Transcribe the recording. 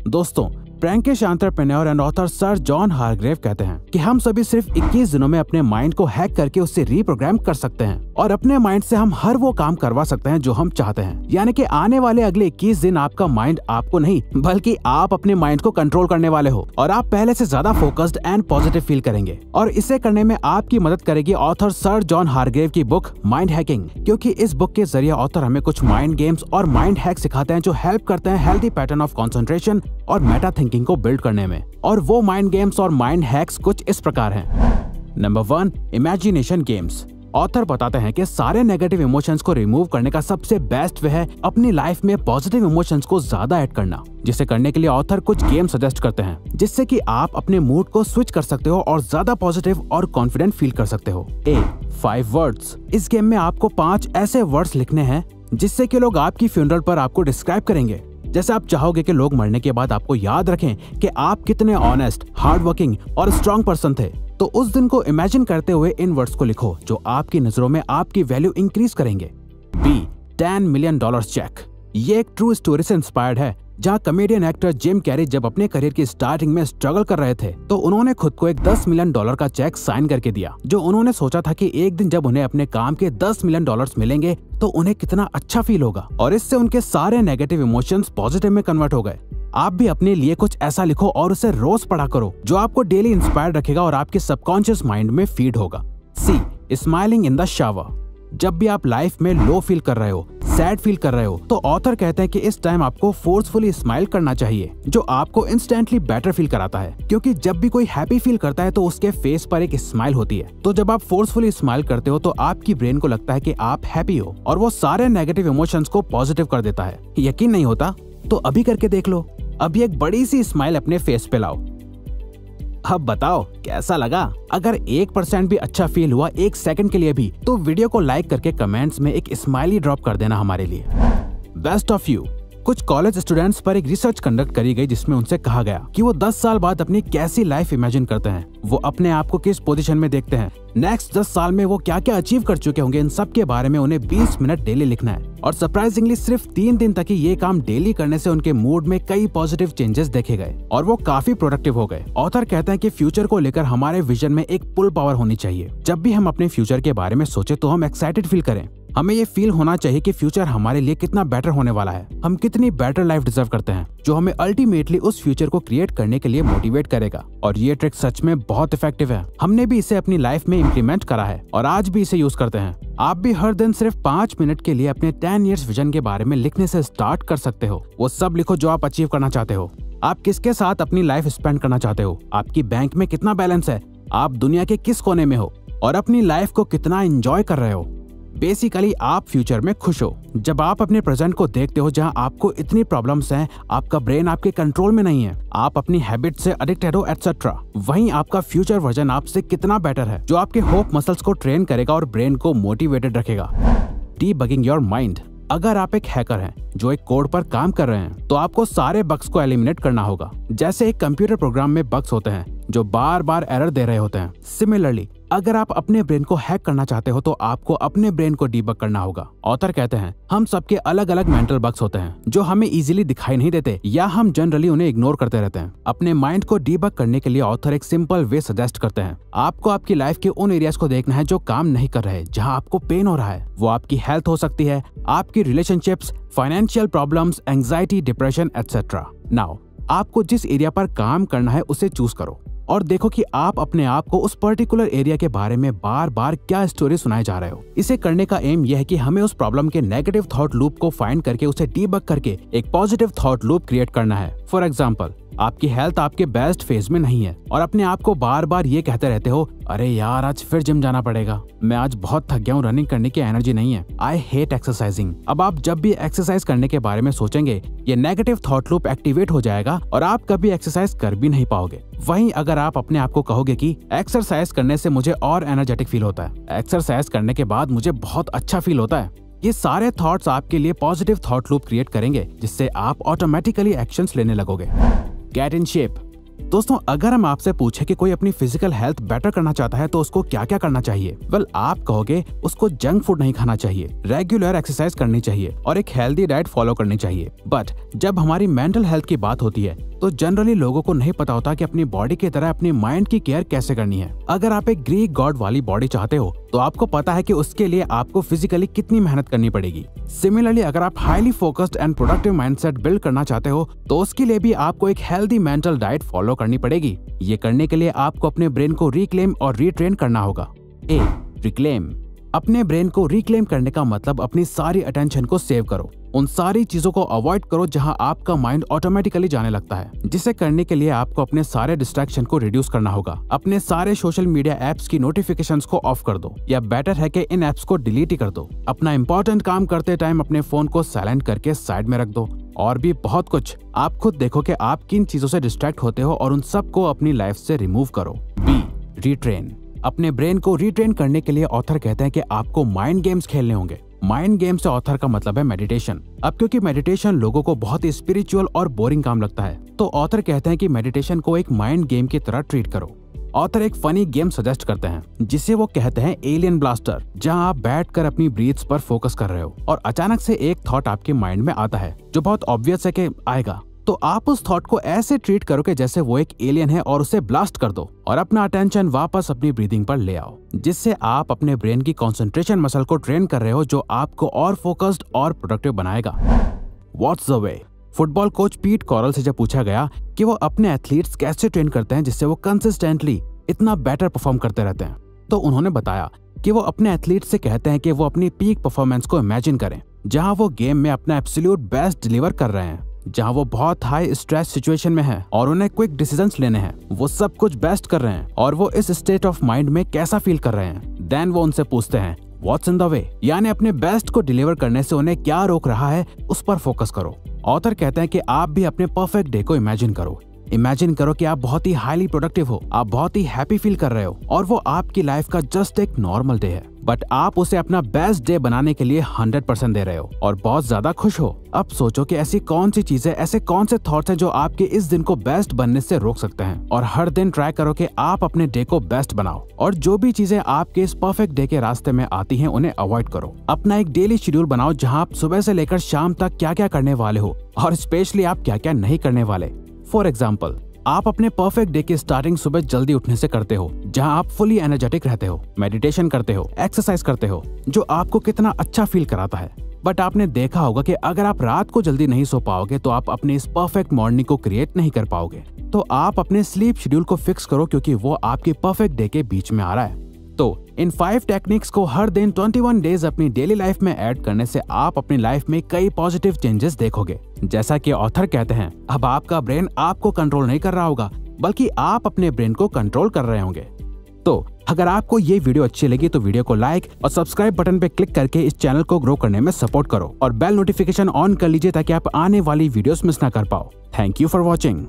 दोस्तों, Frankish entrepreneur and author sir John Hargrave कहते हैं कि हम सभी सिर्फ 21 दिनों में अपने माइंड को हैक करके उससे रीप्रोग्राम कर सकते हैं और अपने माइंड से हम हर वो काम करवा सकते हैं जो हम चाहते हैं। यानी कि आने वाले अगले 21 दिन आपका माइंड आपको नहीं बल्कि आप अपने माइंड को कंट्रोल करने वाले हो और आप पहले से ज्यादा फोकस्ड एंड पॉजिटिव फील करेंगे। और इसे करने में आपकी मदद करेगी ऑथर सर जॉन हारग्रेव की बुक माइंड हैकिंग, क्योंकि इस बुक के जरिए ऑथर हमें कुछ माइंड गेम्स और माइंड हैक सिखाते हैं जो हेल्प करते हैं हेल्दी पैटर्न ऑफ कॉन्सेंट्रेशन और मेटा थिंकिंग को बिल्ड करने में। और वो माइंड गेम्स और माइंड हैक्स कुछ इस प्रकार हैं। Number 1, imagination games. ऑथर बताते हैं कि सारे नेगेटिव इमोशंस को रिमूव करने का सबसे बेस्ट वे है अपनी लाइफ में पॉजिटिव इमोशंस को ज्यादा ऐड करना, जिसे करने के लिए ऑथर कुछ गेम सजेस्ट करते हैं जिससे कि आप अपने मूड को स्विच कर सकते हो और ज्यादा पॉजिटिव और कॉन्फिडेंट फील कर सकते हो। 5 वर्ड्स। इस गेम में आपको 5 ऐसे वर्ड्स लिखने हैं जिससे कि लोग आपकी फ्यूनरल पर आपको डिस्क्राइब करेंगे। जैसे आप चाहोगे कि लोग मरने के बाद आपको याद रखें कि आप कितने ऑनेस्ट, हार्ड वर्किंग और स्ट्रॉन्ग पर्सन थे, तो उस दिन को इमेजिन करते हुए इन वर्ड्स को लिखो जो आपकी नजरों में आपकी वैल्यू इंक्रीज करेंगे। B, $10 million cheque. ये एक ट्रू स्टोरी से इंस्पायर्ड है जहाँ कॉमेडियन एक्टर जिम कैरी जब अपने करियर की स्टार्टिंग में स्ट्रगल कर रहे थे तो उन्होंने खुद को एक $10 मिलियन का चेक साइन करके दिया, जो उन्होंने सोचा था कि एक दिन जब उन्हें अपने काम के $10 मिलियन मिलेंगे तो उन्हें कितना अच्छा फील होगा, और इससे उनके सारे नेगेटिव इमोशंस पॉजिटिव में कन्वर्ट हो गए। आप भी अपने लिए कुछ ऐसा लिखो और उसे रोज पढ़ा करो जो आपको डेली इंस्पायर रखेगा और आपके सबकॉन्शियस माइंड में फीड होगा। C, smiling in the shower. जब भी आप लाइफ में लो फील कर रहे हो, सैड फील कर रहे हो, तो ऑथर कहते हैं कि इस टाइम आपको फोर्सफुली स्माइल करना चाहिए जो आपको इंस्टेंटली बेटर फील कराता है, क्योंकि जब भी कोई हैप्पी फील करता है तो उसके फेस पर एक स्माइल होती है। तो जब आप फोर्सफुली स्माइल करते हो तो आपकी ब्रेन को लगता है कि आप हैप्पी हो और वो सारे नेगेटिव इमोशंस को पॉजिटिव कर देता है। यकीन नहीं होता तो अभी करके देख लो। अभी एक बड़ी सी स्माइल अपने फेस पे लाओ। अब बताओ कैसा लगा? अगर 1% भी अच्छा फील हुआ 1 सेकंड के लिए भी, तो वीडियो को लाइक करके कमेंट्स में एक स्माइली ड्रॉप कर देना हमारे लिए। Best of you. कुछ कॉलेज स्टूडेंट्स पर एक रिसर्च कंडक्ट करी गई जिसमें उनसे कहा गया कि वो 10 साल बाद अपनी कैसी लाइफ इमेजिन करते हैं, वो अपने आप को किस पोजीशन में देखते हैं, नेक्स्ट 10 साल में वो क्या क्या अचीव कर चुके होंगे, इन सब के बारे में उन्हें 20 मिनट डेली लिखना है। और सरप्राइजिंगली सिर्फ 3 दिन तक ही ये काम डेली करने से उनके मूड में कई पॉजिटिव चेंजेस देखे गए और वो काफी प्रोडक्टिव हो गए। ऑथर कहते हैं कि फ्यूचर को लेकर हमारे विजन में एक पुल पावर होनी चाहिए। जब भी हम अपने फ्यूचर के बारे में सोचे तो हम एक्साइटेड फील करें। हमें ये फील होना चाहिए कि फ्यूचर हमारे लिए कितना बेटर होने वाला है, हम कितनी बेटर लाइफ डिजर्व करते हैं, जो हमें अल्टीमेटली उस फ्यूचर को क्रिएट करने के लिए मोटिवेट करेगा। और ये ट्रिक सच में बहुत इफेक्टिव है। हमने भी इसे अपनी लाइफ में इम्प्लीमेंट करा है और आज भी इसे यूज करते हैं। आप भी हर दिन सिर्फ 5 मिनट के लिए अपने 10 इयर्स विजन के बारे में लिखने से स्टार्ट कर सकते हो। वो सब लिखो जो आप अचीव करना चाहते हो। आप किसके साथ अपनी लाइफ स्पेंड करना चाहते हो, आपकी बैंक में कितना बैलेंस है, आप दुनिया के किस कोने में हो और अपनी लाइफ को कितना एंजॉय कर रहे हो। बेसिकली आप फ्यूचर में खुश हो। जब आप अपने प्रेजेंट को देखते हो जहां आपको इतनी प्रॉब्लम्स हैं, आपका ब्रेन आपके कंट्रोल में नहीं है, आप अपनी हैबिट से एडिक्टेड हो एटसेट्रा, वहीं आपका फ्यूचर वर्जन आपसे कितना बेटर है, जो आपके होप मसल्स को ट्रेन करेगा और ब्रेन को मोटिवेटेड रखेगा। Debugging your mind. अगर आप एक हैकर हैं जो एक कोड पर काम कर रहे हैं तो आपको सारे बग्स को एलिमिनेट करना होगा। जैसे एक कंप्यूटर प्रोग्राम में बग्स होते हैं जो बार बार एरर दे रहे होते हैं, सिमिलरली अगर आप अपने ब्रेन को हैक करना चाहते हो तो आपको अपने ब्रेन को डीबग करना होगा। ऑथर कहते हैं हम सबके अलग अलग मेंटल बग्स होते हैं जो हमें इजीली दिखाई नहीं देते या हम जनरली उन्हें इग्नोर करते रहते हैं। अपने माइंड को डीबग करने के लिए ऑथर एक सिंपल वे सजेस्ट करते हैं। आपको आपकी लाइफ के उन एरियाज को देखना है जो काम नहीं कर रहे, जहाँ आपको पेन हो रहा है। वो आपकी हेल्थ हो सकती है, आपकी relationships, financial problems, anxiety, depression etcetera. Now आपको जिस एरिया पर काम करना है उसे चूज करो और देखो कि आप अपने आप को उस पर्टिकुलर एरिया के बारे में बार बार क्या स्टोरी सुनाए जा रहे हो। इसे करने का एम यह है कि हमें उस प्रॉब्लम के नेगेटिव थॉट लूप को फाइंड करके उसे डीबग करके एक पॉजिटिव थॉट लूप क्रिएट करना है। फॉर एग्जाम्पल, आपकी हेल्थ आपके बेस्ट फेज में नहीं है और अपने आप को बार बार ये कहते रहते हो, अरे यार आज फिर जिम जाना पड़ेगा, मैं आज बहुत थक गया हूँ, रनिंग करने की एनर्जी नहीं है, आई हेट एक्सरसाइजिंग। अब आप जब भी एक्सरसाइज करने के बारे में सोचेंगे ये नेगेटिव थॉट लूप एक्टिवेट हो जाएगा और आप कभी एक्सरसाइज कर भी नहीं पाओगे। वहीं अगर आप अपने आप को कहोगे कि एक्सरसाइज करने से मुझे और एनर्जेटिक फील होता है, एक्सरसाइज करने के बाद मुझे बहुत अच्छा फील होता है, ये सारे थॉट्स आपके लिए पॉजिटिव थॉट लूप क्रिएट करेंगे जिससे आप ऑटोमेटिकली एक्शंस लेने लगोगे। Get in shape. दोस्तों, अगर हम आपसे पूछे कि कोई अपनी फिजिकल हेल्थ बेटर करना चाहता है तो उसको क्या क्या करना चाहिए, वेल आप कहोगे उसको जंक फूड नहीं खाना चाहिए, रेगुलर एक्सरसाइज करनी चाहिए और एक हेल्दी डाइट फॉलो करनी चाहिए। बट जब हमारी मेंटल हेल्थ की बात होती है तो जनरली लोगों को नहीं पता होता कि अपनी बॉडी की तरह अपनी माइंड की केयर कैसे करनी है। अगर आप एक ग्रीक गॉड वाली बॉडी चाहते हो तो आपको पता है कि उसके लिए आपको फिजिकली कितनी मेहनत करनी पड़ेगी। सिमिलरली अगर आप highly focused and productive mindset build करना चाहते हो तो उसके लिए भी आपको एक हेल्दी मेंटल डाइट फॉलो करनी पड़ेगी। ये करने के लिए आपको अपने ब्रेन को रिक्लेम और रिट्रेन करना होगा। ए, रिक्लेम। अपने ब्रेन को रिक्लेम करने का मतलब अपनी सारी अटेंशन को सेव करो। उन सारी चीजों को अवॉइड करो जहां आपका माइंड ऑटोमेटिकली जाने लगता है। जिसे करने के लिए आपको अपने सारे डिस्ट्रैक्शन को रिड्यूस करना होगा। अपने सारे सोशल मीडिया एप्स की नोटिफिकेशंस को ऑफ कर दो, या बेटर है कि इन एप्स को डिलीट ही कर दो। अपना इंपॉर्टेंट काम करते टाइम अपने फोन को साइलेंट करके साइड में रख दो। और भी बहुत कुछ। आप खुद देखो कि आप किन चीजों से डिस्ट्रैक्ट होते हो और उन सब को अपनी लाइफ से रिमूव करो। B, retrain. अपने ब्रेन को रिट्रेन करने के लिए ऑथर कहते हैं कि आपको माइंड गेम्स खेलने होंगे। माइंड गेम से ऑथर का मतलब है मेडिटेशन। अब क्योंकि मेडिटेशन लोगों को बहुत ही स्पिरिचुअल और बोरिंग काम लगता है, तो ऑथर कहते हैं कि मेडिटेशन को एक माइंड गेम की तरह ट्रीट करो। ऑथर एक फनी गेम सजेस्ट करते हैं जिसे वो कहते हैं एलियन ब्लास्टर, जहां आप बैठकर अपनी ब्रीथ्स पर फोकस कर रहे हो और अचानक से एक थॉट आपके माइंड में आता है जो बहुत ऑब्वियस है कि आएगा, तो आप उस थॉट को ऐसे ट्रीट करो कि जैसे वो एक एलियन है और उसे ब्लास्ट कर दो और अपना अटेंशन वापस अपनी ब्रीदिंग पर ले आओ, जिससे आप अपने ब्रेन की कंसंट्रेशन मसल को ट्रेन कर रहे हो जो आपको और फोकस्ड और प्रोडक्टिव बनाएगा। What's the way? Football coach पीट कॉरल से जब पूछा गया कि वो अपने एथलीट्स कैसे ट्रेन करते हैं जिससे वो कंसिस्टेंटली इतना बेटर परफॉर्म करते रहते हैं, तो उन्होंने बताया कि वो अपने एथलीट्स से कहते हैं कि वो अपनी पीक परफॉर्मेंस को इमेजिन करें, जहां वो गेम में अपना एब्सोल्यूट बेस्ट डिलीवर कर रहे हैं, जहां वो बहुत हाई स्ट्रेस सिचुएशन में हैं और उन्हें क्विक डिसीजंस लेने हैं। वो सब कुछ बेस्ट कर रहे हैं और वो इस स्टेट ऑफ माइंड में कैसा फील कर रहे हैं। देन वो उनसे पूछते हैं व्हाट्स इन द वे, यानी अपने बेस्ट को डिलीवर करने से उन्हें क्या रोक रहा है, उस पर फोकस करो। ऑथर कहते हैं कि आप भी अपने परफेक्ट डे को इमेजिन करो। इमेजिन करो कि आप बहुत ही हाईली प्रोडक्टिव हो, आप बहुत ही हैप्पी फील कर रहे हो और वो आपकी लाइफ का जस्ट एक नॉर्मल डे है, बट आप उसे अपना बेस्ट डे बनाने के लिए 100% दे रहे हो और बहुत ज्यादा खुश हो। अब सोचो कि ऐसी कौन सी चीजें, ऐसे कौन से थॉट्स हैं जो आपके इस दिन को बेस्ट बनने से रोक सकते हैं, और हर दिन ट्राई करो कि आप अपने डे को बेस्ट बनाओ और जो भी चीजें आपके इस परफेक्ट डे के रास्ते में आती हैं उन्हें अवॉइड करो। अपना एक डेली शेड्यूल बनाओ जहां आप सुबह से लेकर शाम तक क्या क्या करने वाले हो और स्पेशली आप क्या क्या नहीं करने वाले। फॉर एग्जाम्पल, आप अपने परफेक्ट डे की स्टार्टिंग सुबह जल्दी उठने से करते हो, जहां आप फुली एनर्जेटिक रहते हो, मेडिटेशन करते हो, एक्सरसाइज करते हो, जो आपको कितना अच्छा फील कराता है। बट आपने देखा होगा कि अगर आप रात को जल्दी नहीं सो पाओगे तो आप अपनी इस परफेक्ट मॉर्निंग को क्रिएट नहीं कर पाओगे। तो आप अपने स्लीप शेड्यूल को फिक्स करो क्योंकि वो आपके परफेक्ट डे के बीच में आ रहा है। तो इन 5 टेक्निक्स को हर दिन 21 डेज अपनी डेली लाइफ में ऐड करने से आप अपनी लाइफ में कई पॉजिटिव चेंजेस देखोगे। जैसा कि ऑथर कहते हैं, अब आपका ब्रेन आपको कंट्रोल नहीं कर रहा होगा, बल्कि आप अपने ब्रेन को कंट्रोल कर रहे होंगे। तो अगर आपको ये वीडियो अच्छी लगी तो वीडियो को लाइक और सब्सक्राइब बटन पे क्लिक करके इस चैनल को ग्रो करने में सपोर्ट करो और बेल नोटिफिकेशन ऑन कर लीजिए ताकि आप आने वाली वीडियोस मिस ना कर पाओ। Thank you for watching.